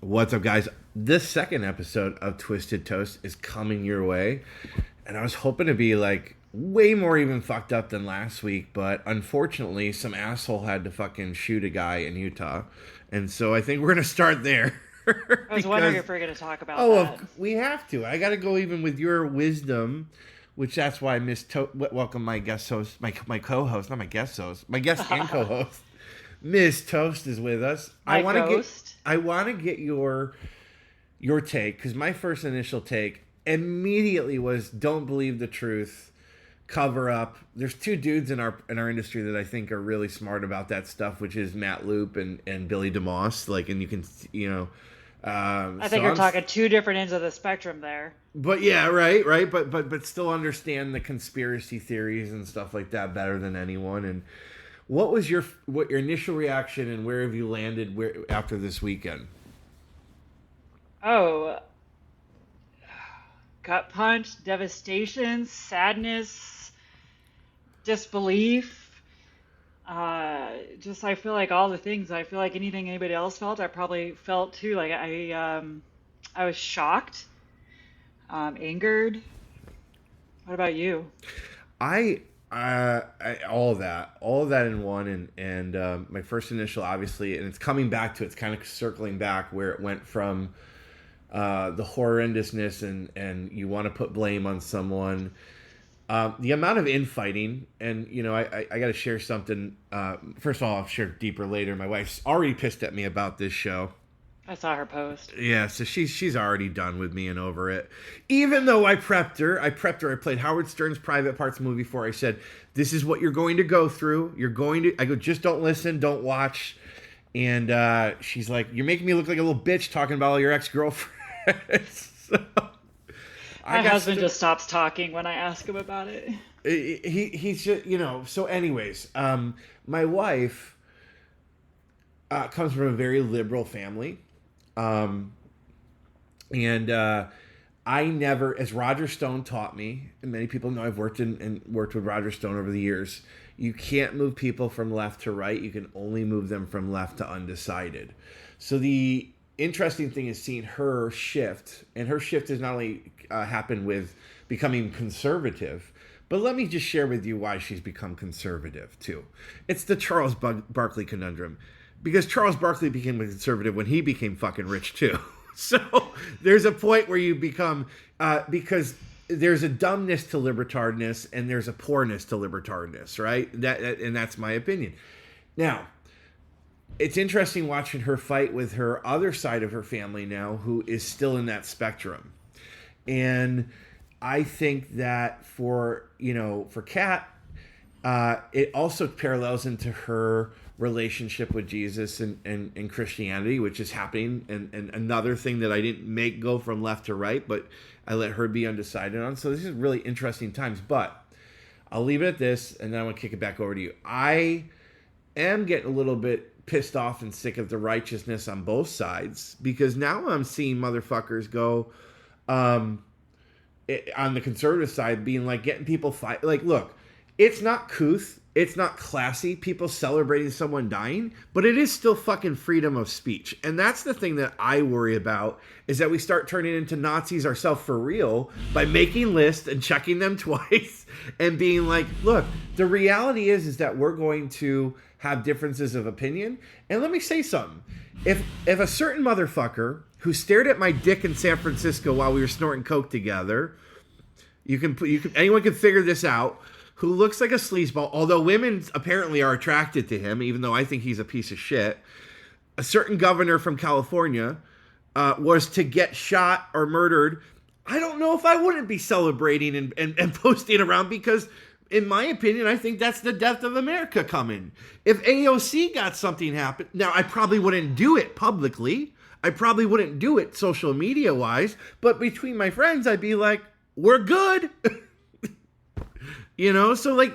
What's up, guys? This second episode of Twisted Toast is coming your way, and I was hoping to be like way more even fucked up than last week, but unfortunately, some asshole had to fucking shoot a guy in Utah, and so I think we're gonna start there. I was wondering if we are going to talk about oh, that. we have to. I got to go even with your wisdom, which that's why welcome my guest host, my co-host, not my guest host, my guest and co-host. Miss Toast is with us. I want to get your take, because my first initial take immediately was don't believe the truth, cover up. There's two dudes in our industry that I think are really smart about that stuff, which is Matt Loop and Billy DeMoss. And you can I think you're talking two different ends of the spectrum there. But yeah, right. But still understand the conspiracy theories and stuff like that better than anyone. And what was your initial reaction, and where have you landed after this weekend? Oh, gut punch, devastation, sadness, disbelief. I feel like all the things. I feel like anything anybody else felt, I probably felt too. Like I was shocked, angered. What about you? All of that in one, and my first initial, obviously, and it's coming back to, it's kind of circling back where it went from the horrendousness and you want to put blame on someone. The amount of infighting, and I got to share something. First of all, I'll share deeper later. My wife's already pissed at me about this show. I saw her post. Yeah, so she's already done with me and over it. Even though I prepped her. I played Howard Stern's Private Parts movie for her. I said, this is what you're going to go through. I go, just don't listen, don't watch. And she's like, you're making me look like a little bitch talking about all your ex-girlfriends. So, my husband just stops talking when I ask him about it. He's just, so anyways, my wife comes from a very liberal family. I never, as Roger Stone taught me, and many people know I've worked with Roger Stone over the years, you can't move people from left to right. You can only move them from left to undecided. So the interesting thing is seeing her shift, and her shift has not only happened with becoming conservative, but let me just share with you why she's become conservative too. It's the Charles Barkley conundrum. Because Charles Barkley became a conservative when he became fucking rich too. So there's a point where you become, because there's a dumbness to libertardness and there's a poorness to libertardness, right? And that's my opinion. Now, it's interesting watching her fight with her other side of her family now, who is still in that spectrum. And I think that for Kat, it also parallels into her relationship with Jesus and Christianity, which is happening, and another thing that I didn't make go from left to right, but I let her be undecided on. So this is really interesting times, but I'll leave it at this, and then I want to kick it back over to you. I am getting a little bit pissed off and sick of the righteousness on both sides, because now I'm seeing motherfuckers go on the conservative side being like getting people fight. Like, look, it's not couth. It's not classy, people celebrating someone dying, but it is still fucking freedom of speech. And that's the thing that I worry about, is that we start turning into Nazis ourselves for real by making lists and checking them twice and being like, look, the reality is that we're going to have differences of opinion. And let me say something. If a certain motherfucker who stared at my dick in San Francisco while we were snorting coke together, anyone can figure this out, who looks like a sleazeball, although women apparently are attracted to him, even though I think he's a piece of shit. A certain governor from California was to get shot or murdered. I don't know if I wouldn't be celebrating and posting around, because in my opinion, I think that's the death of America coming. If AOC got something happen, now I probably wouldn't do it publicly. I probably wouldn't do it social media wise, but between my friends, I'd be like, we're good. So like,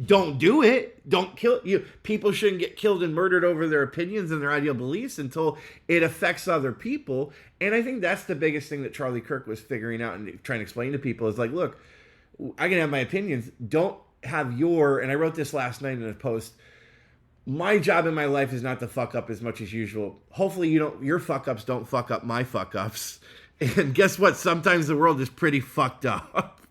don't do it. Don't kill you. People shouldn't get killed and murdered over their opinions and their ideal beliefs until it affects other people. And I think that's the biggest thing that Charlie Kirk was figuring out and trying to explain to people is like, look, I can have my opinions. Don't have and I wrote this last night in a post, My job in my life is not to fuck up as much as usual. Hopefully your fuck ups don't fuck up my fuck ups. And guess what? Sometimes the world is pretty fucked up.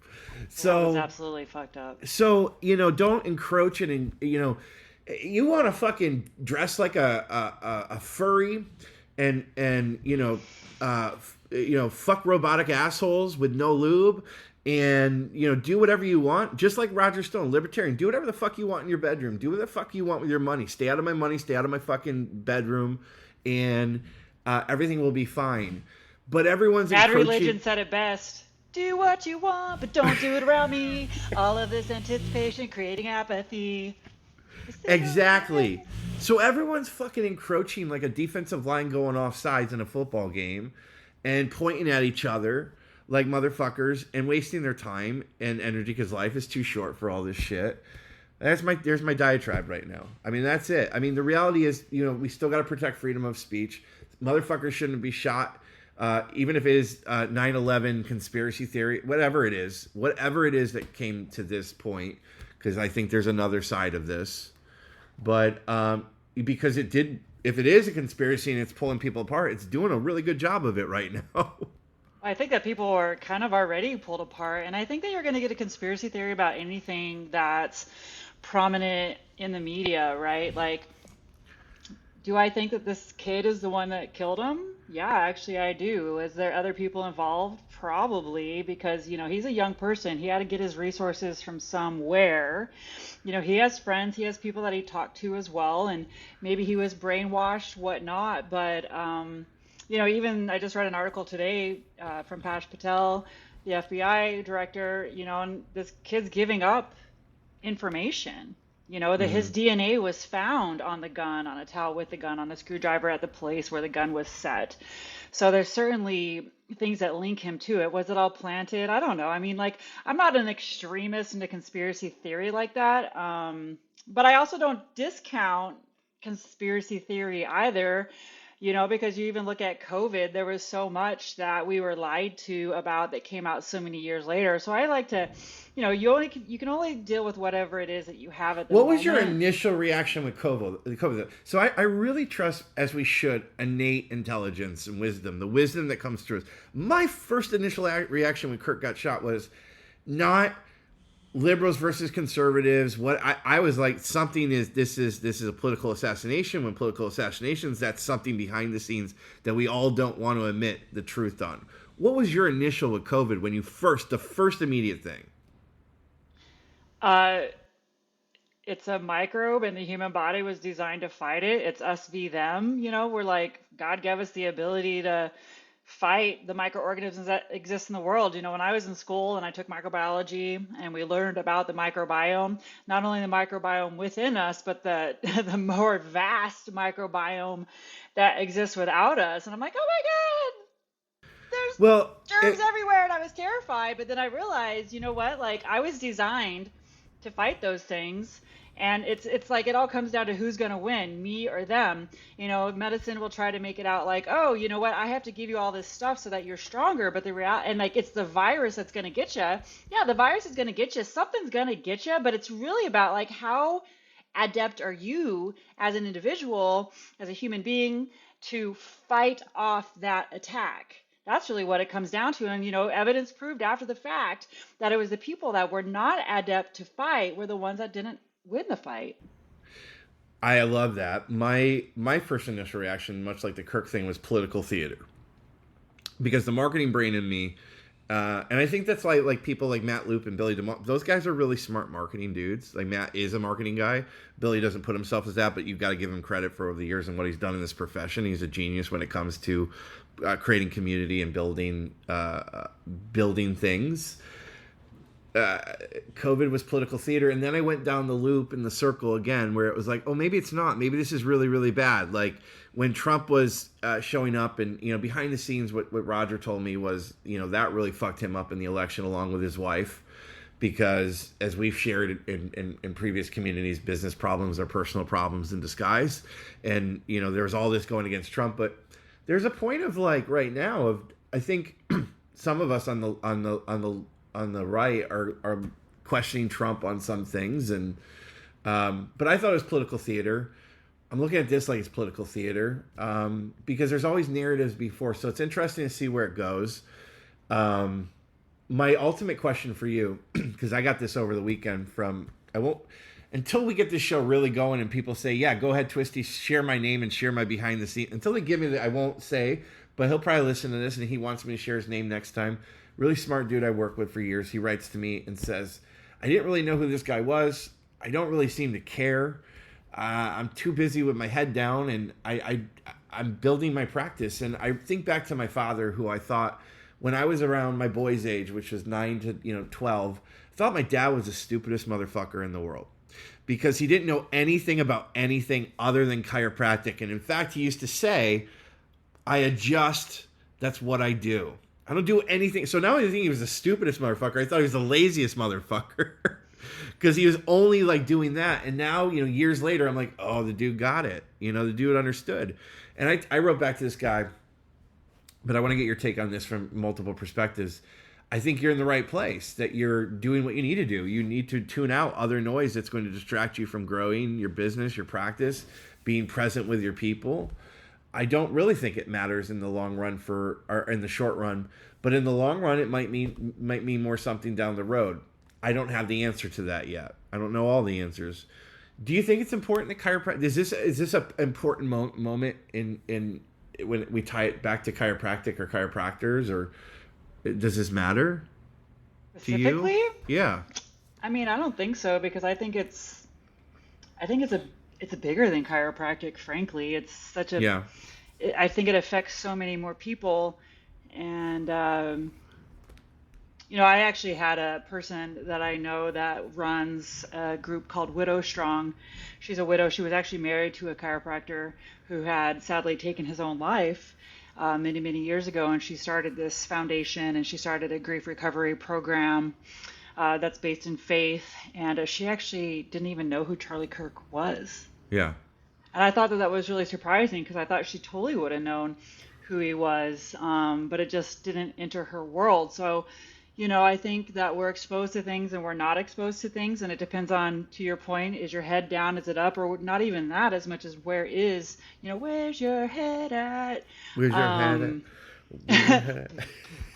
So it's absolutely fucked up. So, don't encroach and, you want to fucking dress like a furry and fuck robotic assholes with no lube and, do whatever you want. Just like Roger Stone, libertarian, do whatever the fuck you want in your bedroom. Do whatever the fuck you want with your money. Stay out of my money. Stay out of my fucking bedroom. And everything will be fine. But everyone's Bad encroaching. Religion said it best. Do what you want, but don't do it around me. All of this anticipation creating apathy. Exactly. So everyone's fucking encroaching like a defensive line going off sides in a football game and pointing at each other like motherfuckers and wasting their time and energy because life is too short for all this shit. There's my diatribe right now. I mean, that's it. I mean, the reality is, we still got to protect freedom of speech. Motherfuckers shouldn't be shot. Even if it is 9/11 conspiracy theory, whatever it is that came to this point, because I think there's another side of this. But because if it is a conspiracy and it's pulling people apart, it's doing a really good job of it right now. I think that people are kind of already pulled apart, and I think that you're going to get a conspiracy theory about anything that's prominent in the media, right? Like, do I think that this kid is the one that killed him? Yeah, actually I do. Is there other people involved? Probably, because, he's a young person. He had to get his resources from somewhere. He has friends, he has people that he talked to as well, and maybe he was brainwashed, whatnot. But, even I just read an article today from Pash Patel, the FBI director, and this kid's giving up information. That his DNA was found on the gun, on a towel with the gun, on the screwdriver at the place where the gun was set. So there's certainly things that link him to it. Was it all planted? I don't know. I mean, like, I'm not an extremist into conspiracy theory like that. But I also don't discount conspiracy theory either. Because you even look at COVID, there was so much that we were lied to about that came out so many years later. So I like to, you can only deal with whatever it is that you have at the moment. What was your initial reaction with COVID? So I really trust, as we should, innate intelligence and wisdom, the wisdom that comes through us. My first initial reaction when Kirk got shot was not liberals versus conservatives. What I was like, this is a political assassination. When political assassinations, that's something behind the scenes that we all don't want to admit the truth on. What was your initial with COVID when the first immediate thing? It's a microbe and the human body was designed to fight it. It's us v them. We're like, God gave us the ability to fight the microorganisms that exist in the world. When I was in school and I took microbiology and we learned about the microbiome, not only the microbiome within us, but the more vast microbiome that exists without us. And I'm like, oh my God, there's germs everywhere. And I was terrified. But then I realized, like, I was designed to fight those things. And it's like it all comes down to who's going to win, me or them. Medicine will try to make it out like, oh, you know what, I have to give you all this stuff so that you're stronger. But the reality, and like, it's the virus that's going to get you. Yeah, the virus is going to get you. Something's going to get you. But it's really about like how adept are you as an individual, as a human being, to fight off that attack. That's really what it comes down to. And, evidence proved after the fact that it was the people that were not adept to fight were the ones that didn't win the fight. I love that. My first initial reaction, much like the Kirk thing, was political theater, because the marketing brain in me, and I think that's like people like Matt Loop and Billy DeMar. Those guys are really smart marketing dudes. Like, Matt is a marketing guy. Billy doesn't put himself as that, but you've got to give him credit for over the years and what he's done in this profession. He's a genius when it comes to creating community and building things. COVID was political theater, and then I went down the loop in the circle again, where it was like, oh, maybe it's not. Maybe this is really, really bad. Like when Trump was showing up, and behind the scenes, what Roger told me was, that really fucked him up in the election, along with his wife, because as we've shared in previous communities, business problems are personal problems in disguise, and there's all this going against Trump, but there's a point of like right now of, I think some of us on the right are questioning Trump on some things, and but I thought it was political theater. I'm looking at this like it's political theater, because there's always narratives before. So it's interesting to see where it goes. My ultimate question for you, because I got this over the weekend from, I won't, until we get this show really going and people say, yeah, go ahead, Twisty, share my name and share my behind the scenes. Until they give me I won't say, but he'll probably listen to this and he wants me to share his name next time. Really smart dude I worked with for years. He writes to me and says, I didn't really know who this guy was. I don't really seem to care. I'm too busy with my head down, and I'm building my practice. And I think back to my father, who I thought, when I was around my boy's age, which was 9 to 12, I thought my dad was the stupidest motherfucker in the world, because he didn't know anything about anything other than chiropractic. And in fact, he used to say, I adjust, that's what I do. I don't do anything. So now I think he was the stupidest motherfucker. I thought he was the laziest motherfucker. Because he was only like doing that. And now, years later, I'm like, oh, the dude got it. The dude understood. And I wrote back to this guy, but I want to get your take on this from multiple perspectives. I think you're in the right place, that you're doing what you need to do. You need to tune out other noise that's going to distract you from growing your business, your practice, being present with your people. I don't really think it matters in the long run or in the short run, but in the long run, it might mean more something down the road. I don't have the answer to that yet. I don't know all the answers. Do you think it's important that chiropractic? Is this an important moment in when we tie it back to chiropractic or chiropractors, or does this matter to you? Specifically? Yeah. I mean, I don't think so, because I think it's a bigger than chiropractic. Frankly, it's such a. Yeah. I think it affects so many more people, and. I actually had a person that I know that runs a group called Widow Strong. She's a widow. She was actually married to a chiropractor who had sadly taken his own life many, many years ago. And she started this foundation, and she started a grief recovery program that's based in faith. And she actually didn't even know who Charlie Kirk was. Yeah. And I thought that was really surprising, because I thought she totally would have known who he was, but it just didn't enter her world. So, I think that we're exposed to things and we're not exposed to things. And it depends on, to your point, is your head down? Is it up? Or not even that, as much as where's your head at? Where's your head at?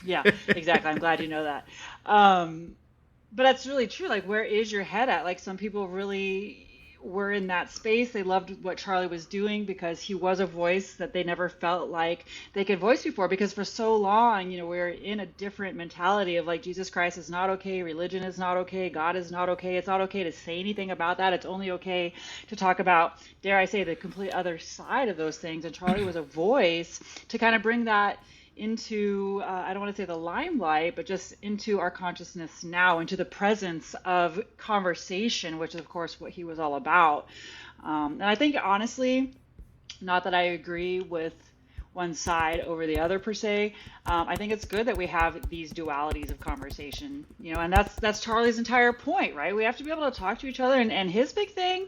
Yeah, exactly. I'm glad you know that. But that's really true. Like, where is your head at? Like, some people really were in that space. They loved what Charlie was doing because he was a voice that they never felt like they could voice before, because for so long, we're in a different mentality of like, Jesus Christ is not okay, religion is not okay, God is not okay. It's not okay to say anything about that. It's only okay to talk about, dare I say, the complete other side of those things. And Charlie was a voice to kind of bring that into, I don't want to say the limelight, but just into our consciousness now, into the presence of conversation, which is, of course, what he was all about. And I think, honestly, not that I agree with one side over the other per se, I think it's good that we have these dualities of conversation, and that's Charlie's entire point, right? We have to be able to talk to each other. And his big thing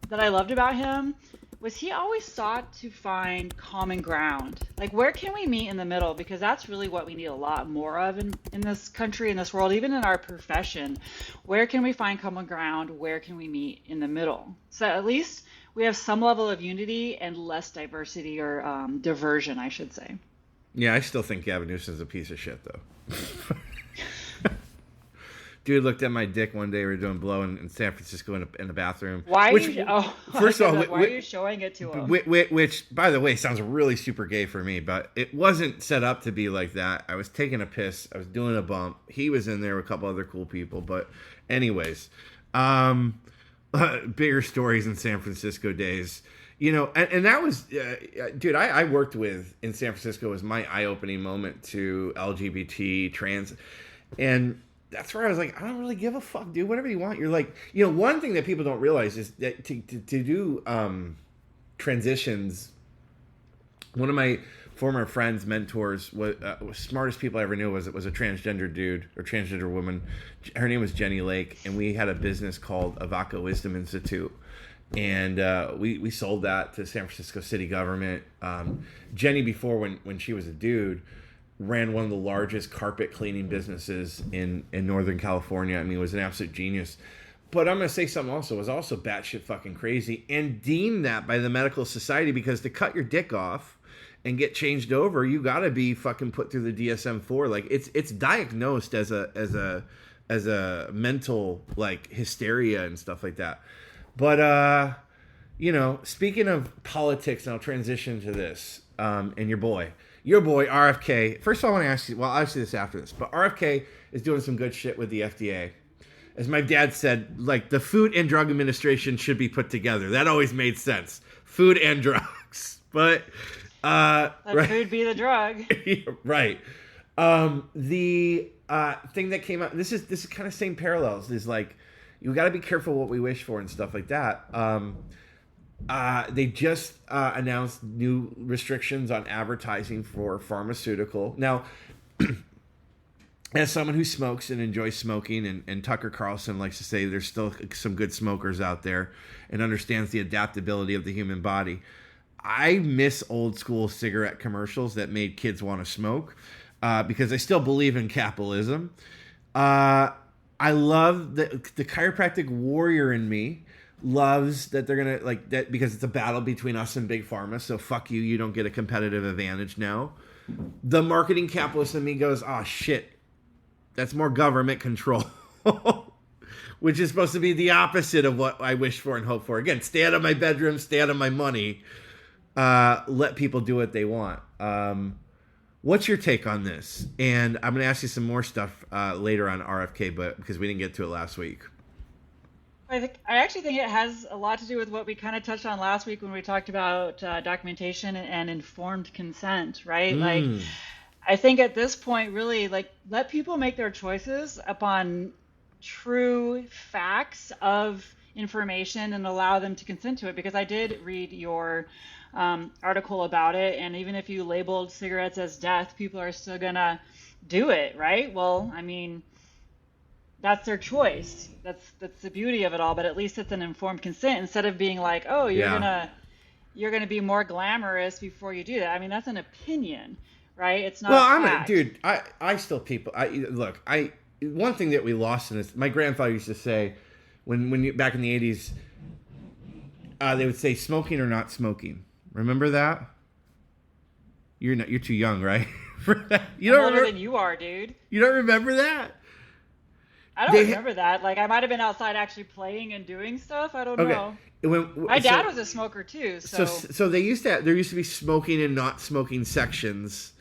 that I loved about him was he always sought to find common ground. Like, where can we meet in the middle? Because that's really what we need a lot more of in this country, in this world, even in our profession. Where can we find common ground? Where can we meet in the middle? So at least we have some level of unity and less diversity, or diversion, I should say. Yeah, I still think Gavin Newsom's a piece of shit, though. Dude looked at my dick one day. We were doing blow in San Francisco in the bathroom. Why are you? First of all, why are you showing it to him? Which, by the way, sounds really super gay for me, but it wasn't set up to be like that. I was taking a piss. I was doing a bump. He was in there with a couple other cool people. But, anyways, bigger stories in San Francisco days. And that was, dude, I worked with in San Francisco was my eye-opening moment to LGBT, trans, and that's where I was like, I don't really give a fuck, dude. Whatever you want. You're like, one thing that people don't realize is that to do transitions, one of my former friends, mentors, was smartest people I ever knew was a transgender dude or transgender woman. Her name was Jenny Lake, and we had a business called Avaca Wisdom Institute. And we sold that to San Francisco city government. Jenny, before when she was a dude, ran one of the largest carpet cleaning businesses in Northern California. I mean, was an absolute genius. But I'm going to say something also was also batshit fucking crazy and deemed that by the medical society, because to cut your dick off and get changed over, you got to be fucking put through the DSM-4. Like it's diagnosed as a mental like hysteria and stuff like that. But you know, speaking of politics, and I'll transition to this. And your boy RFK. First of all, I want to ask you. Well, I'll ask you this after this. But RFK is doing some good shit with the FDA. As my dad said, like the Food and Drug Administration should be put together. That always made sense. Food and drugs, but let food be the drug. Right. The thing that came out. This is kind of same parallels. Is like you got to be careful what we wish for and stuff like that. They just announced new restrictions on advertising for pharmaceutical. Now, as someone who smokes and enjoys smoking, and Tucker Carlson likes to say there's still some good smokers out there and understands the adaptability of the human body, I miss old school cigarette commercials that made kids want to smoke because I still believe in capitalism. I love the chiropractic warrior in me loves that they're gonna like that because it's a battle between us and big pharma. So fuck you, you don't get a competitive advantage now. The marketing capitalist in me goes, oh shit, that's more government control, which is supposed to be the opposite of what I wish for and hope for. Again, stay out of my bedroom, stay out of my money. Let people do what they want. What's your take on this? And I'm going to ask you some more stuff later on RFK, but because we didn't get to it last week. I actually think it has a lot to do with what we kind of touched on last week when we talked about documentation and informed consent, right? Like, I think at this point, really, like, let people make their choices upon true facts of information and allow them to consent to it. Because I did read your article about it, and even if you labeled cigarettes as death, people are still gonna do it, right? Well, I mean, that's their choice. That's the beauty of it all. But at least it's an informed consent instead of being like, oh, you're gonna be more glamorous before you do that. I mean, that's an opinion, right? It's not. Well, I still one thing that we lost in this. My grandfather used to say, when you back in the 80s, they would say smoking or not smoking. Remember that? You're too young, right? You don't older than you are, dude. You don't remember that? I don't remember that. Like, I might have been outside actually playing and doing stuff. I don't know. My dad was a smoker too. So there used to be smoking and not smoking sections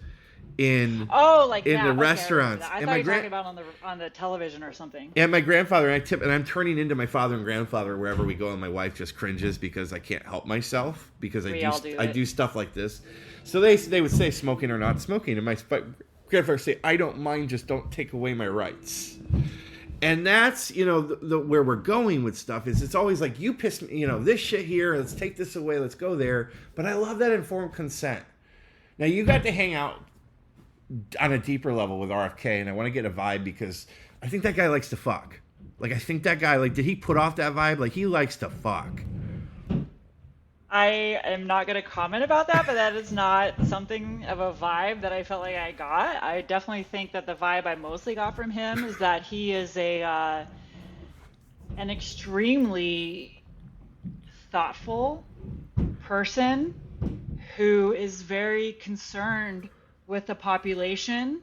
in the restaurants. I thought you were talking about on the television or something. And my grandfather, and I'm turning into my father and grandfather wherever we go, and my wife just cringes because I can't help myself because I do stuff like this. So they would say smoking or not smoking, and my grandfather would say, I don't mind, just don't take away my rights. And that's, the where we're going with stuff is it's always like, you piss me, this shit here, let's take this away, let's go there. But I love that informed consent. Now, you got to hang out on a deeper level with RFK, and I want to get a vibe because I think that guy likes to fuck. Like, I think that guy, did he put off that vibe? Like, he likes to fuck. I am not going to comment about that, but that is not something of a vibe that I felt like I got. I definitely think that the vibe I mostly got from him is that he is an extremely thoughtful person who is very concerned with the population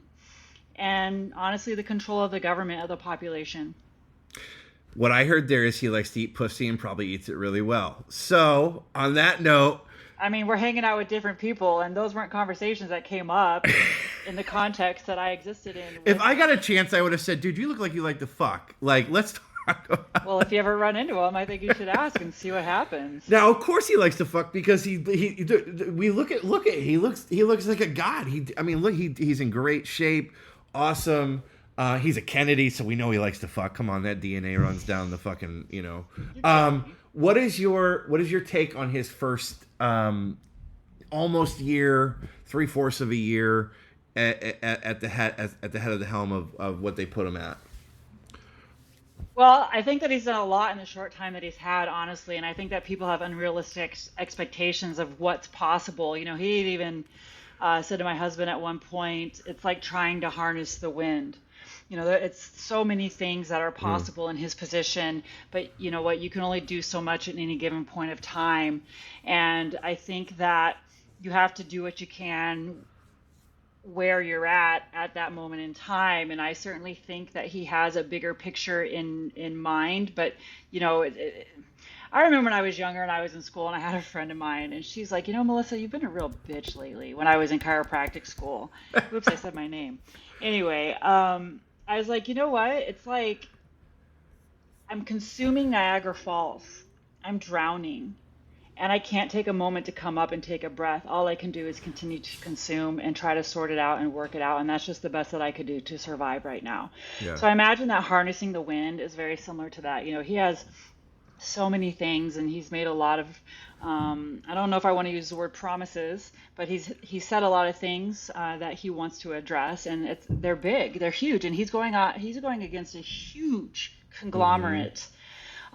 and, honestly, the control of the government of the population. What I heard there is he likes to eat pussy and probably eats it really well. So, on that note... I mean, we're hanging out with different people, and those weren't conversations that came up in the context that I existed in. If I got a chance, I would have said, dude, you look like you like to fuck. Like, let's talk about... Well, if you ever run into him, I think you should ask and see what happens. Now, of course he likes to fuck because he he looks like a god. He's in great shape, awesome. He's a Kennedy, so we know he likes to fuck. Come on, that DNA runs down the fucking, What is your take on his first almost year, 3/4 of a year at the head of the helm of what they put him at? Well, I think that he's done a lot in the short time that he's had, honestly, and I think that people have unrealistic expectations of what's possible. He even said to my husband at one point, it's like trying to harness the wind. it's so many things that are possible in his position, but you know what, you can only do so much at any given point of time. And I think that you have to do what you can where you're at that moment in time. And I certainly think that he has a bigger picture in mind. But I remember when I was younger and I was in school and I had a friend of mine and she's like, Melissa, you've been a real bitch lately, when I was in chiropractic school. Oops, I said my name. Anyway, I was like, you know what? It's like I'm consuming Niagara Falls. I'm drowning. And I can't take a moment to come up and take a breath. All I can do is continue to consume and try to sort it out and work it out. And that's just the best that I could do to survive right now. Yeah. So I imagine that harnessing the wind is very similar to that. He has so many things and he's made a lot of, I don't know if I want to use the word promises, but he's said a lot of things that he wants to address, and they're big, they're huge. And he's going against a huge conglomerate.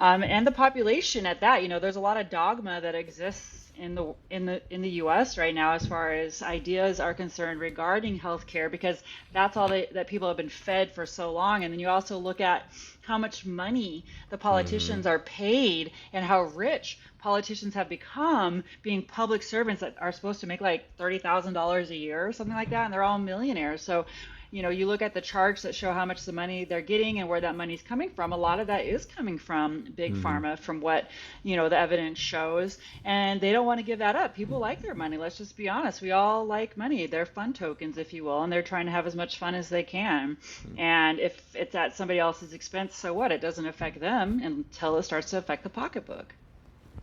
And the population at that, there's a lot of dogma that exists in the U.S. right now as far as ideas are concerned regarding healthcare, because that's all that people have been fed for so long. And then you also look at how much money the politicians are paid and how rich politicians have become, being public servants that are supposed to make like $30,000 a year or something like that, and they're all millionaires. So you look at the charts that show how much the money they're getting and where that money's coming from. A lot of that is coming from big pharma, from what, the evidence shows. And they don't want to give that up. People like their money. Let's just be honest. We all like money. They're fun tokens, if you will, and they're trying to have as much fun as they can. And if it's at somebody else's expense, so what? It doesn't affect them until it starts to affect the pocketbook.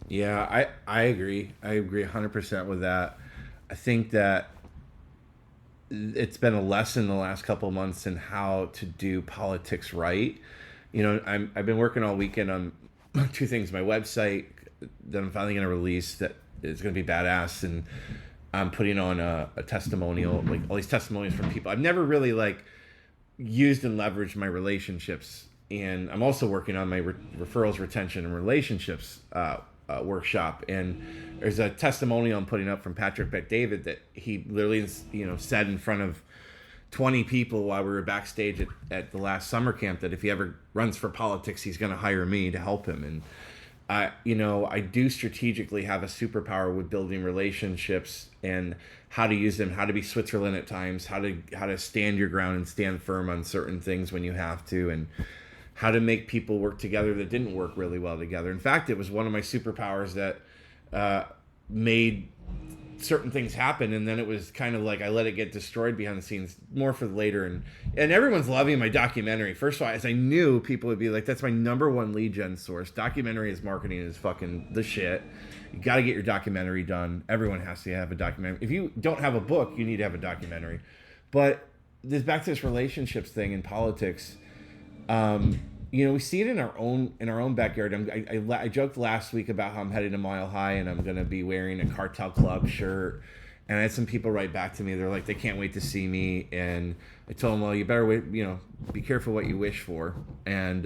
Yeah, I agree. I agree 100% with that. I think that it's been a lesson the last couple of months in how to do politics right. I've been working all weekend on two things: my website that I'm finally going to release that is going to be badass, and I'm putting on a testimonial, like all these testimonials from people I've never really used and leveraged my relationships. And I'm also working on my referrals, retention, and relationships workshop. And there's a testimonial I'm putting up from Patrick Bet-David that he literally, said in front of 20 people while we were backstage at the last summer camp that if he ever runs for politics, he's going to hire me to help him. And I do strategically have a superpower with building relationships and how to use them, how to be Switzerland at times, how to stand your ground and stand firm on certain things when you have to, and how to make people work together that didn't work really well together. In fact, it was one of my superpowers that made certain things happen, and then it was kind of like I let it get destroyed behind the scenes, more for later. And everyone's loving my documentary. First of all, as I knew people would be like, that's my number one lead gen source. Documentary is marketing is fucking the shit. You got to get your documentary done. Everyone has to have a documentary. If you don't have a book, you need to have a documentary. But this back to this relationships thing in politics. We see it in our own backyard. I joked last week about how I'm headed to Mile High and I'm going to be wearing a Cartel Club shirt. And I had some people write back to me. They're like, they can't wait to see me. And I told them, well, you better wait, be careful what you wish for. And,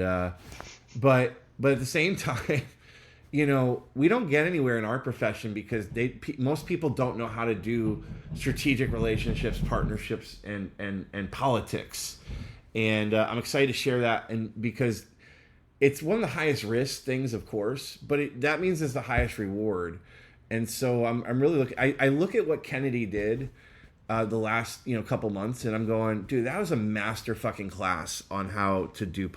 but at the same time, we don't get anywhere in our profession because most people don't know how to do strategic relationships, partnerships, and politics. And I'm excited to share that, and because it's one of the highest risk things, of course, but that means it's the highest reward. And so I'm really looking. I look at what Kennedy did the last couple months, and I'm going, dude, that was a master fucking class on how to do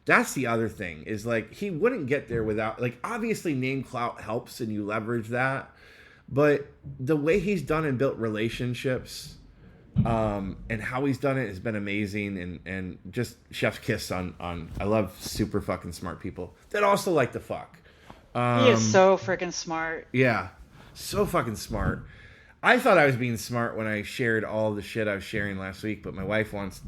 that's the other thing is he wouldn't get there without obviously name clout helps and you leverage that, but the way he's done and built relationships. And how he's done it has been amazing, and just chef's kiss on I love super fucking smart people that also like to fuck. He is so freaking smart. Yeah, so fucking smart. I thought I was being smart when I shared all the shit I was sharing last week, but my wife wants,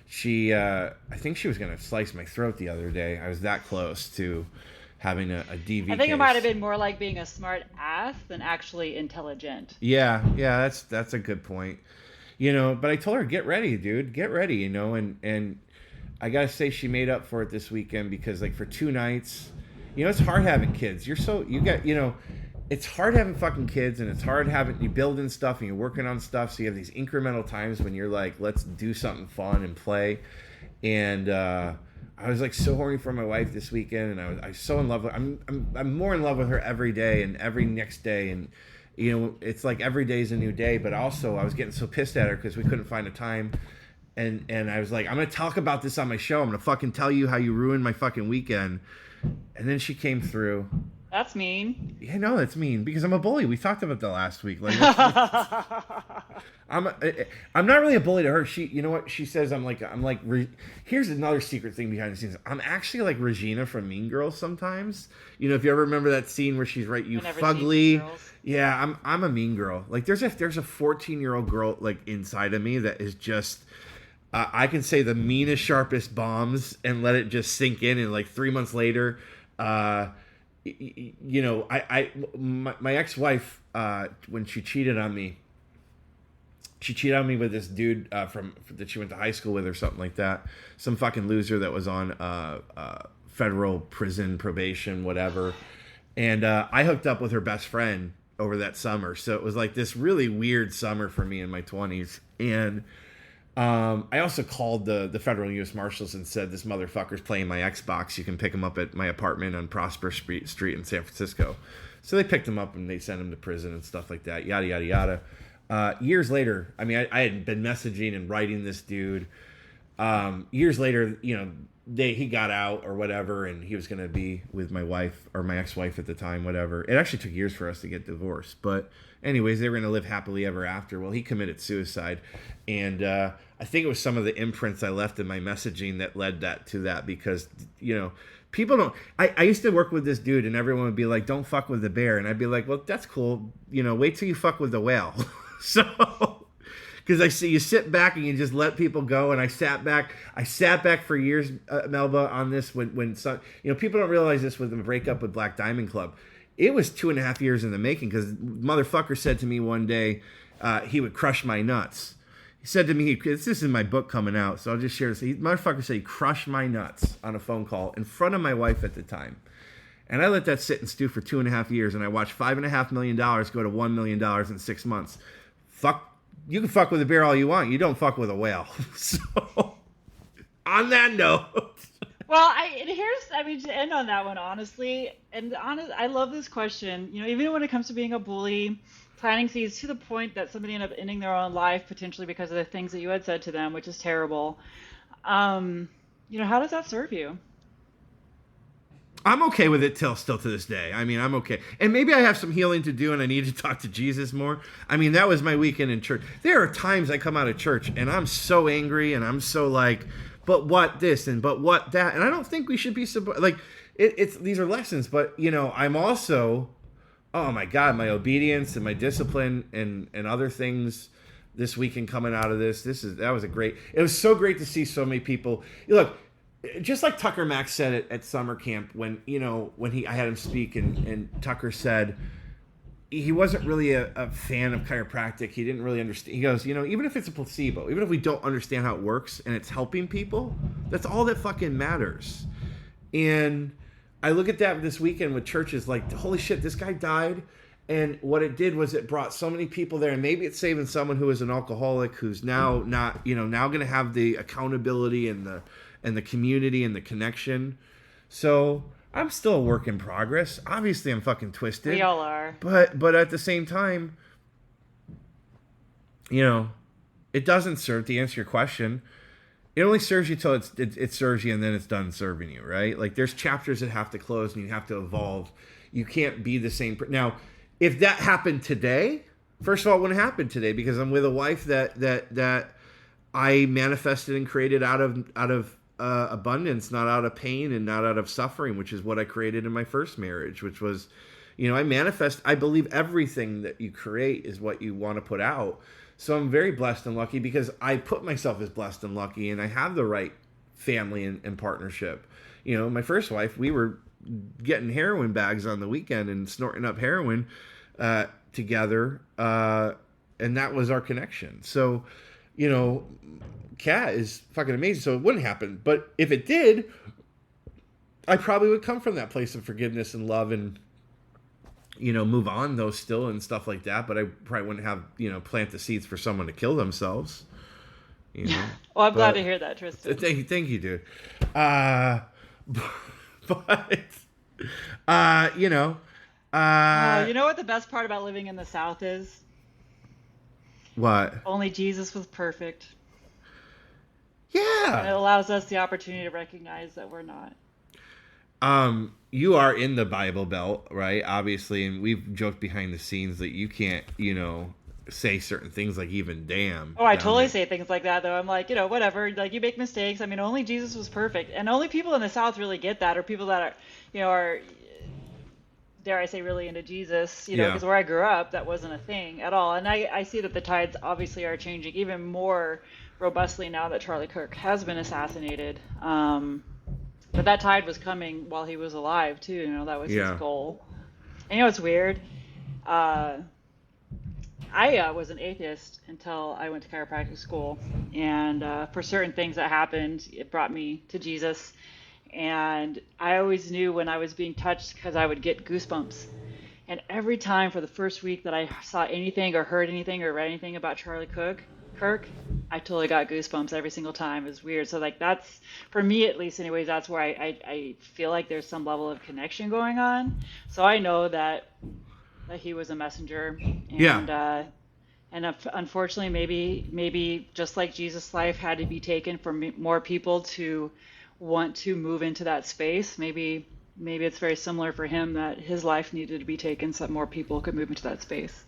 she I think she was gonna slice my throat the other day. I was that close to having a DV I think case. It might have been more like being a smart ass than actually intelligent. Yeah, that's a good point. But I told her, get ready, dude, get ready, and I gotta say she made up for it this weekend because for 2 nights, it's hard having kids. it's hard having fucking kids, and it's hard having you building stuff and you're working on stuff. So you have these incremental times when you're like, let's do something fun and play. And I was like so horny for my wife this weekend, and I was so in love with. I'm more in love with her every day and every next day, and you know, it's like every day's a new day. But also, I was getting so pissed at her because we couldn't find a time. And I was like, I'm gonna talk about this on my show. I'm gonna fucking tell you how you ruined my fucking weekend. And then she came through. That's mean. Yeah, no, that's mean because I'm a bully. We talked about that last week. Like, I'm not really a bully to her. She, you know what she says? Here's another secret thing behind the scenes. I'm actually like Regina from Mean Girls sometimes. You know, if you ever remember that scene where she's right, you fugly. Yeah, I'm a mean girl. Like there's a 14-year-old girl like inside of me that is just. I can say the meanest, sharpest bombs and let it just sink in. And like 3 months later, you know, my ex-wife, when she cheated on me with this dude that she went to high school with or something like that. Some fucking loser that was on federal prison probation, whatever. And I hooked up with her best friend over that summer. So it was like this really weird summer for me in my 20s. And I also called the federal U.S. Marshals and said, this motherfucker's playing my Xbox. You can pick him up at my apartment on Prosper Street in San Francisco. So they picked him up and they sent him to prison and stuff like that, yada, yada, yada. Years later, I mean, I had been messaging and writing this dude. Years later, you know, he got out or whatever, and he was going to be with my wife or my ex-wife at the time, whatever. It actually took years for us to get divorced. But anyways, they were going to live happily ever after. Well, he committed suicide. And I think it was some of the imprints I left in my messaging that led to that because, you know, people don't... I used to work with this dude, and everyone would be like, don't fuck with the bear. And I'd be like, well, that's cool. You know, wait till you fuck with the whale. So... Because I see you sit back and you just let people go, and I sat back for years, Melba, on this when some, you know, people don't realize this with the breakup with Black Diamond Club. It was 2.5 years in the making because motherfucker said to me one day he would crush my nuts. He said to me, this is in my book coming out, so I'll just share this. Motherfucker said he crushed my nuts on a phone call in front of my wife at the time. And I let that sit and stew for 2.5 years, and I watched $5.5 million go to $1 million in 6 months. You can fuck with a bear all you want. You don't fuck with a whale. So, on that note. Well, to end on that one, honestly, I love this question. You know, even when it comes to being a bully, planting seeds to the point that somebody ended up ending their own life potentially because of the things that you had said to them, which is terrible. You know, how does that serve you? I'm okay with it still to this day. I mean, I'm okay. And maybe I have some healing to do and I need to talk to Jesus more. I mean, that was my weekend in church. There are times I come out of church and I'm so angry and I'm so like, but what this and but what that. And I don't think we should be like, these are lessons. But, you know, I'm also, oh my God, my obedience and my discipline and other things this weekend coming out of this. It was so great to see so many people. Look, just like Tucker Max said it at summer camp when I had him speak and Tucker said he wasn't really a fan of chiropractic. He didn't really understand. He goes, you know, even if it's a placebo, even if we don't understand how it works and it's helping people, that's all that fucking matters. And I look at that this weekend with churches like, holy shit, this guy died. And what it did was it brought so many people there, and maybe it's saving someone who is an alcoholic who's now not, you know, now going to have the accountability and the community and the connection. So I'm still a work in progress. Obviously, I'm fucking twisted. We all are. But at the same time, you know, it doesn't serve, to answer your question, it only serves you till it serves you and then it's done serving you, right? Like there's chapters that have to close and you have to evolve. You can't be the same. Now, if that happened today, first of all, it wouldn't happen today because I'm with a wife that I manifested and created out of abundance, not out of pain and not out of suffering, which is what I created in my first marriage, which was, you know, I believe everything that you create is what you want to put out. So I'm very blessed and lucky because I put myself as blessed and lucky and I have the right family and partnership. You know, my first wife, we were getting heroin bags on the weekend and snorting up heroin together. And that was our connection. So, you know, Kat is fucking amazing. So it wouldn't happen. But if it did, I probably would come from that place of forgiveness and love and move on though still and stuff like that. But I probably wouldn't have, plant the seeds for someone to kill themselves, you know. Well, I'm glad to But hear that, Tristan. thank you, dude. Uh, but, uh, you know, uh, You know what the best part about living in the South is? what? Only Jesus was perfect. And it Yeah. allows us the opportunity to recognize that we're not. You are in the Bible Belt, right? Obviously, and we've joked behind the scenes that you can't, say certain things like even damn Oh, I down totally there. say things like that, though. I'm like, whatever. Like, you make mistakes. I mean, only Jesus was perfect. And only people in the South really get that, or people that are, are, dare I say, really into Jesus, Yeah. because where I grew up, that wasn't a thing at all. And I see that the tides obviously are changing even more robustly now that Charlie Kirk has been assassinated. But that tide was coming while he was alive, too. That was his Yeah. goal. And it's weird. Uh, I was an atheist until I went to chiropractic school. And for certain things that happened, it brought me to Jesus. And I always knew when I was being touched because I would get goosebumps. And every time for the first week that I saw anything or heard anything or read anything about Kirk, I totally got goosebumps every single time. It was weird. So like that's for me at least, anyways. That's where I feel like there's some level of connection going on. So I know that he was a messenger, Yeah. and unfortunately, maybe just like Jesus' life had to be taken for more people to want to move into that space. Maybe it's very similar for him that his life needed to be taken so that more people could move into that space.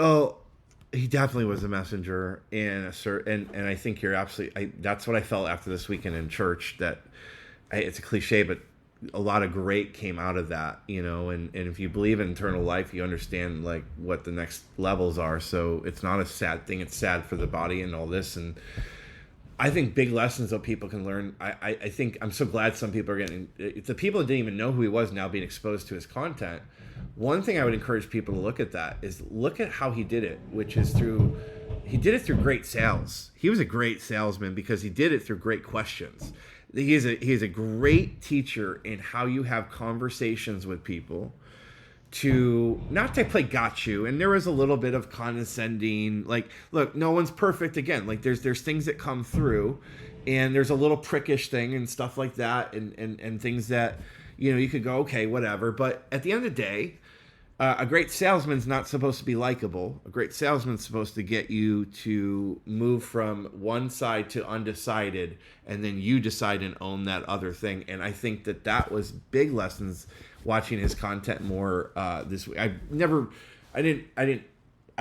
Oh, he definitely was a messenger, and I think you're absolutely. That's what I felt after this weekend in church. That it's a cliche, but a lot of great came out of that, and if you believe in eternal life, you understand like what the next levels are. So it's not a sad thing. It's sad for the body and all this, and I think big lessons that people can learn. I think I'm so glad some people are getting, the people that didn't even know who he was now being exposed to his content. One thing I would encourage people to look at that is look at how he did it, which is he did it through great sales. He was a great salesman because he did it through great questions. He is a great teacher in how you have conversations with people to not to play got you, and there was a little bit of condescending, like, look, no one's perfect. Again, like there's things that come through, and there's a little prickish thing and stuff like that, and things that you could go, okay, whatever. But at the end of the day, a great salesman's not supposed to be likable. A great salesman's supposed to get you to move from one side to undecided, and then you decide and own that other thing. And I think that was big lessons watching his content more this week. I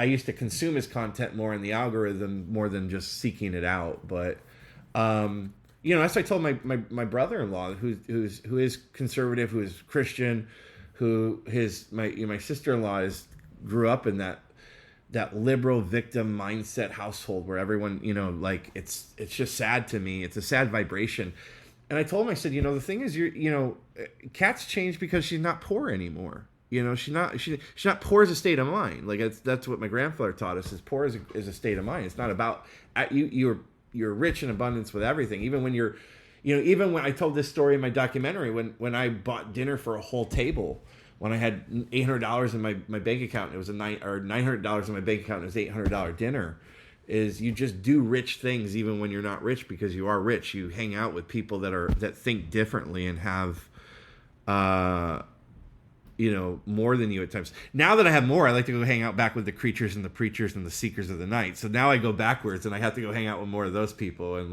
used to consume his content more in the algorithm more than just seeking it out. But that's what I told my brother-in-law who is conservative, who is Christian, my sister-in-law grew up in that liberal victim mindset household where everyone, like it's just sad to me. It's a sad vibration. And I told him, I said, the thing is, Kat's changed because she's not poor anymore. She's not poor as a state of mind. Like that's what my grandfather taught us, is poor is a state of mind. It's not about you're rich in abundance with everything. Even when even when I told this story in my documentary, when I bought dinner for a whole table, when I had $800 in my bank account, and it was $900 in my bank account, and it was $800 dinner. Is you just do rich things even when you're not rich, because you are rich. You hang out with people that think differently and have more than you at times. Now that I have more, I like to go hang out back with the creatures and the preachers and the seekers of the night. So now I go backwards and I have to go hang out with more of those people and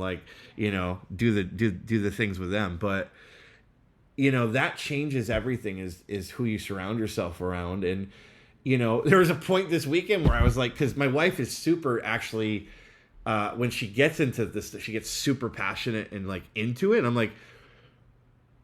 do the things with them. But that changes everything, is who you surround yourself around. And there was a point this weekend where I was like, because my wife is super, actually, when she gets into this, she gets super passionate and like into it. And I'm like,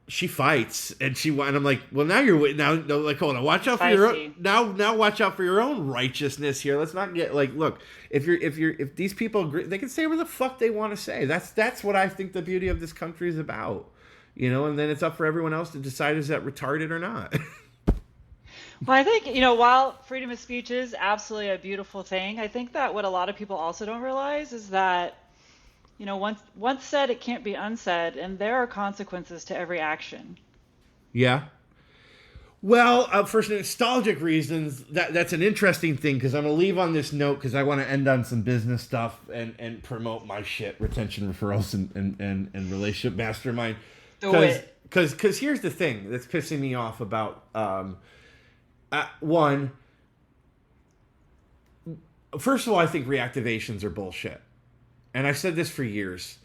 she fights, and I'm like, well, now no, like, hold on, watch out for your own, now watch out for your own righteousness here. Let's not get like, look, if these people agree, they can say what the fuck they want to say. That's what I think the beauty of this country is about, and then it's up for everyone else to decide, is that retarded or not. Well, I think, while freedom of speech is absolutely a beautiful thing, I think that what a lot of people also don't realize is that, once said, it can't be unsaid, and there are consequences to every action. Yeah. Well, for nostalgic reasons, that's an interesting thing because I'm going to leave on this note because I want to end on some business stuff and promote my shit, retention, referrals, and relationship mastermind. Do it. Because here's the thing that's pissing me off about, one, first of all, I think reactivations are bullshit. And I've said this for years.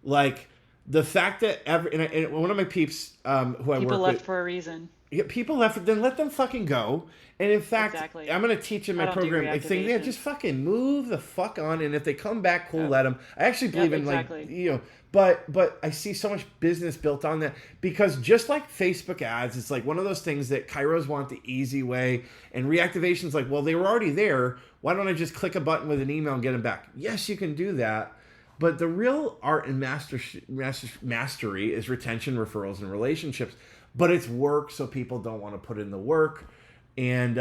Like, the fact that and one of my peeps who I work with... People left for a reason. Yeah, people left, then let them fucking go. And in fact, Exactly. I'm going to teach in my program, like, saying, yeah, just fucking move the fuck on. And if they come back, cool, let them. I actually believe in, exactly. like, you know, but I see so much business built on that because just like Facebook ads, it's like one of those things that chiros want the easy way. And reactivation's like, well, they were already there. Why don't I just click a button with an email and get them back? Yes, you can do that. But the real art and mastery is retention, referrals, and relationships. But it's work, so people don't want to put in the work. And,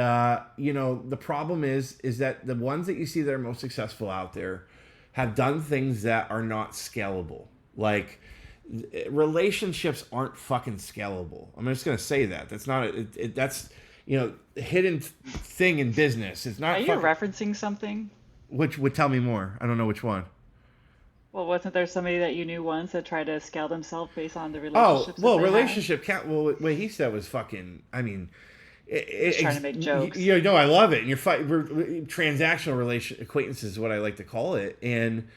you know, the problem is that the ones that you see that are most successful out there have done things that are not scalable. Like, relationships aren't fucking scalable. I'm just going to say that. That's not, that's, you know, a hidden thing in business. It's not. Are you referencing something? Which would tell me more. I don't know which one. Well, wasn't there somebody that you knew once that tried to scale themselves based on the relationships? Oh, well, relationship count. Well, what he said was fucking. I mean, trying to make jokes. You know, I love it. And you're transactional acquaintances is what I like to call it. And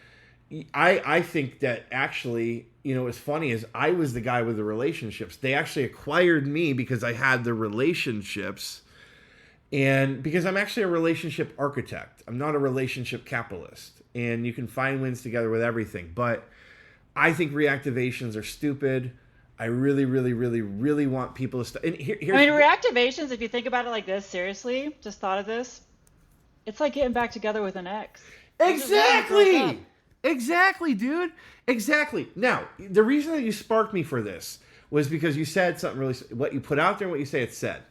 I think that actually, you know, what's funny is I was the guy with the relationships. They actually acquired me because I had the relationships, and because I'm actually a relationship architect. I'm not a relationship capitalist. And you can find wins together with everything. But I think reactivations are stupid. I really, really, really, really want people to... And here's I mean, reactivations, if you think about it like this, seriously, just thought of this, it's like getting back together with an ex. Exactly! Exactly, dude. Exactly. Now, the reason that you sparked me for this was because you said something really... What you put out there and what you say it's said.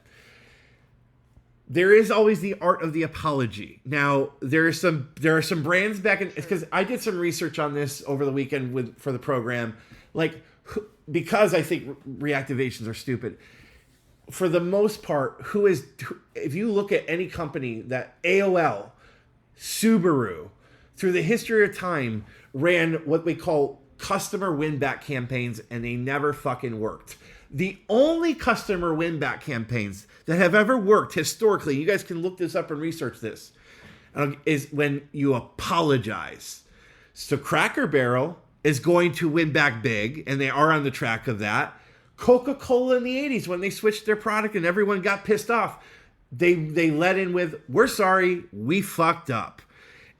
There is always the art of the apology. Now, there are some brands back in... Because I did some research on this over the weekend for the program. Like, because I think reactivations are stupid. For the most part, if you look at any company that AOL, Subaru, through the history of time, ran what we call customer win-back campaigns, and they never fucking worked. The only customer win-back campaigns that have ever worked historically, you guys can look this up and research this, is when you apologize. So Cracker Barrel is going to win back big, and they are on the track of that. Coca-Cola in the 80s, when they switched their product and everyone got pissed off, they let in with, we're sorry, we fucked up.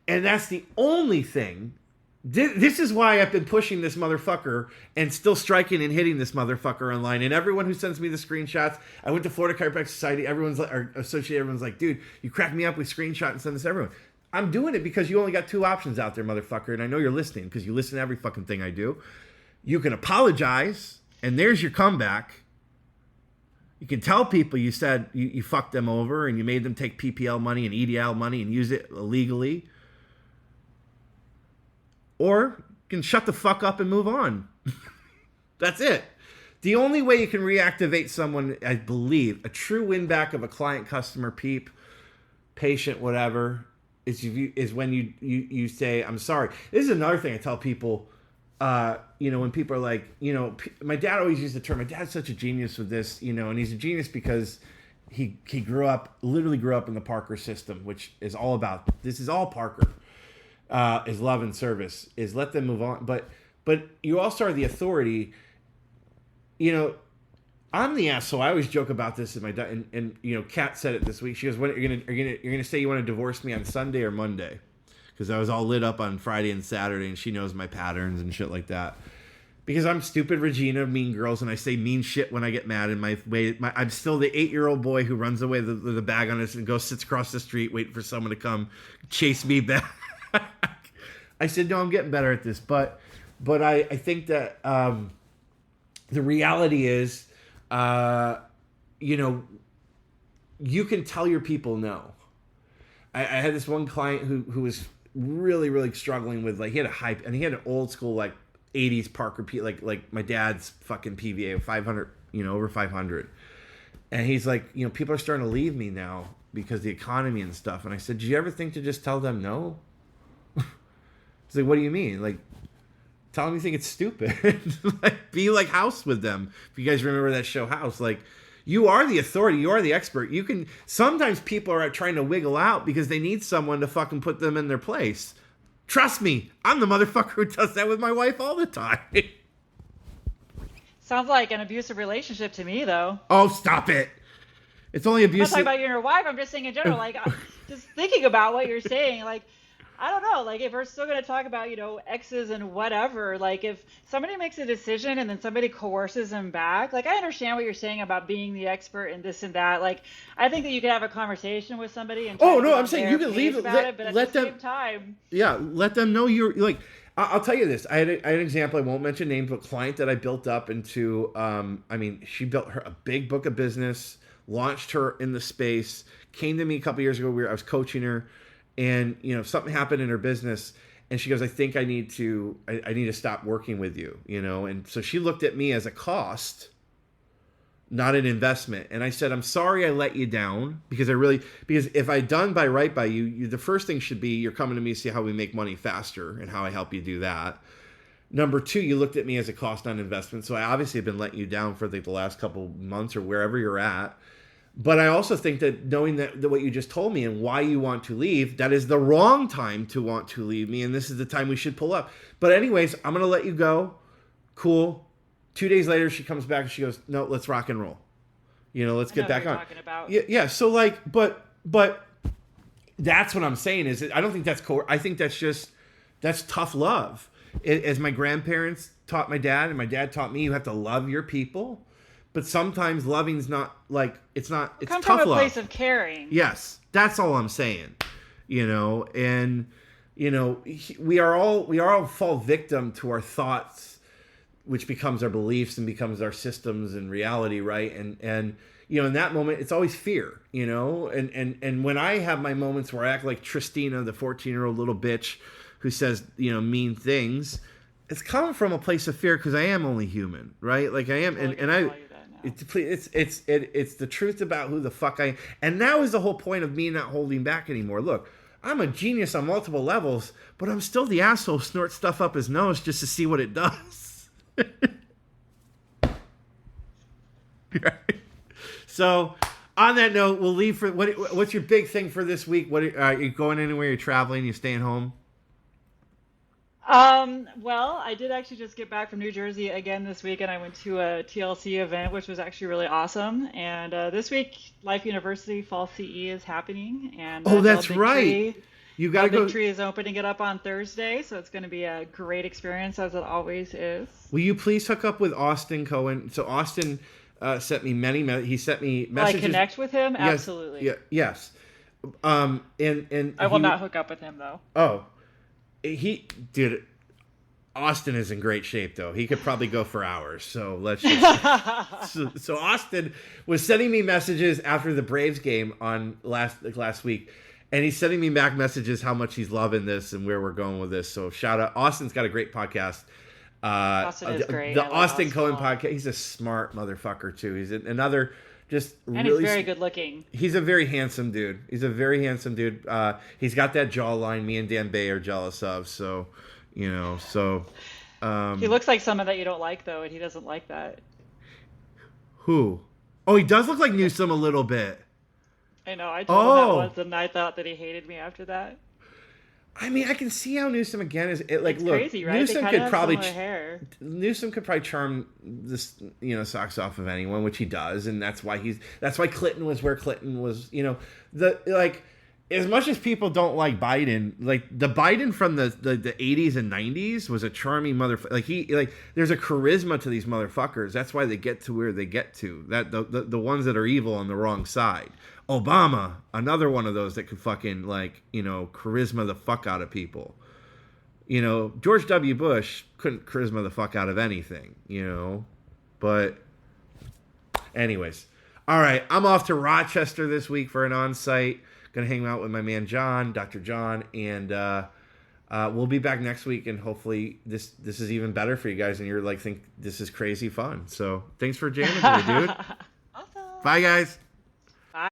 And that's the only thing. This is why I've been pushing this motherfucker and still striking and hitting this motherfucker online. And everyone who sends me the screenshots, I went to Florida Chiropractic Society, everyone's like, dude, you crack me up with screenshot and send this to everyone. I'm doing it because you only got two options out there, motherfucker. And I know you're listening because you listen to every fucking thing I do. You can apologize, and there's your comeback. You can tell people you said you fucked them over and you made them take PPL money and EDL money and use it illegally. Or you can shut the fuck up and move on. That's it. The only way you can reactivate someone, I believe, a true win back of a client, customer, patient, whatever, is when you say, I'm sorry. This is another thing I tell people, when people are like, my dad always used the term, my dad's such a genius with this, and he's a genius because he literally grew up in the Parker system, which is all about, this is all Parker. Is love and service, is let them move on. But you also are the authority. I'm the asshole. I always joke about this in my and Kat said it this week. She goes, "What you're gonna say? You want to divorce me on Sunday or Monday?" Because I was all lit up on Friday and Saturday, and she knows my patterns and shit like that. Because I'm stupid Regina, Mean Girls, and I say mean shit when I get mad. In I'm still the 8-year-old boy who runs away with the bag on us and sits across the street waiting for someone to come chase me back. I said, no, I'm getting better at this, but I think that the reality is, you can tell your people no. I had this one client who was really, really struggling with, like, he had a hype, and he had an old school, like, 80s Parker, like my dad's fucking PVA, 500, over 500. And he's like, you know, people are starting to leave me now because of the economy and stuff. And I said, do you ever think to just tell them no? He's like, what do you mean? Like, tell them you think it's stupid. Like, be like House with them. If you guys remember that show House, like, you are the authority. You are the expert. You can, sometimes people are trying to wiggle out because they need someone to fucking put them in their place. Trust me, I'm the motherfucker who does that with my wife all the time. Sounds like an abusive relationship to me, though. Oh, stop it. It's only I'm not abusive. talking about you and your wife. I'm just saying in general, like, just thinking about what you're saying, like, I don't know, like, if we're still going to talk about, you know, exes and whatever, like, if somebody makes a decision and then somebody coerces them back, like, I understand what you're saying about being the expert and this and that. Like, I think that you can have a conversation with somebody and oh, no, I'm saying you can leave it, about it, but at the same time. Yeah, let them know you're, like, I'll tell you this. I had an example. I won't mention names, but a client that I built up into, I mean, she built her a big book of business, launched her in the space, came to me a couple years ago where I was coaching her. And, you know, something happened in her business and she goes, I think I need to stop working with you, you know? And so she looked at me as a cost, not an investment. And I said, I'm sorry I let you down because if I'd done right by you, the first thing should be you're coming to me to see how we make money faster and how I help you do that. Number two, you looked at me as a cost on investment. So I obviously have been letting you down for the last couple months or wherever you're at. But I also think that knowing that what you just told me and why you want to leave, that is the wrong time to want to leave me. And this is the time we should pull up. But anyways, I'm going to let you go. Cool. 2 days later, she comes back and she goes, no, let's rock and roll. You know, let's get back on. Yeah. So like, but that's what I'm saying is I don't think that's I think that's tough love. As my grandparents taught my dad and my dad taught me, you have to love your people. But sometimes loving's not like, it's tough love. Come from a place of caring. Yes. That's all I'm saying. You know, and, you know, we all fall victim to our thoughts, which becomes our beliefs and becomes our systems and reality, right? And you know, in that moment, it's always fear, you know? And when I have my moments where I act like Tristina, the 14-year-old little bitch who says, you know, mean things, it's coming from a place of fear because I am only human, right? Like I am, it's the truth about who the fuck I am. And now is the whole point of me not holding back anymore. Look, I'm a genius on multiple levels, but I'm still the asshole who snorts stuff up his nose just to see what it does. Right? So, on that note, we'll leave for what's your big thing for this week? What are you going anywhere? You're traveling? You staying home? Well, I did actually just get back from New Jersey again this week, and I went to a TLC event, which was actually really awesome. And this week, Life University Fall CE is happening, and that's right. You got to go. Big Tree is opening it up on Thursday, so it's going to be a great experience as it always is. Will you please hook up with Austin Cohen? So Austin sent me he sent me messages. Will I connect with him? Yes, absolutely. Yes. And I will not hook up with him though. Oh. Austin is in great shape though. He could probably go for hours. So let's just. so Austin was sending me messages after the Braves game on last week, and he's sending me back messages how much he's loving this and where we're going with this. So shout out, Austin's got a great podcast. Austin is great. The Austin Cohen podcast. He's a smart motherfucker too. He's another. Just and really, he's very good looking. He's a very handsome dude. He's got that jawline me and Dan Bay are jealous of. So, you know, he looks like someone that you don't like though, and he doesn't like that. Who? Oh, he does look like Newsom a little bit. I know. I told him that once, and I thought that he hated me after that. I mean, I can see how Newsom again is like. It's look, crazy, right? Newsom could probably charm this, you know, socks off of anyone, which he does, and that's why Clinton was where Clinton was. You know, as much as people don't like Biden, like the Biden from the 80s and 90s was a charming motherfucker. Like there's a charisma to these motherfuckers. That's why they get to where they get to. That the ones that are evil on the wrong side. Obama, another one of those that could fucking, like, you know, charisma the fuck out of people. You know, George W. Bush couldn't charisma the fuck out of anything, you know. But anyways. All right, I'm off to Rochester this week for an on-site. Going to hang out with my man John, Dr. John, and we'll be back next week, and hopefully this is even better for you guys, and you're like, think this is crazy fun. So thanks for jamming with me, dude. Awesome. Bye, guys.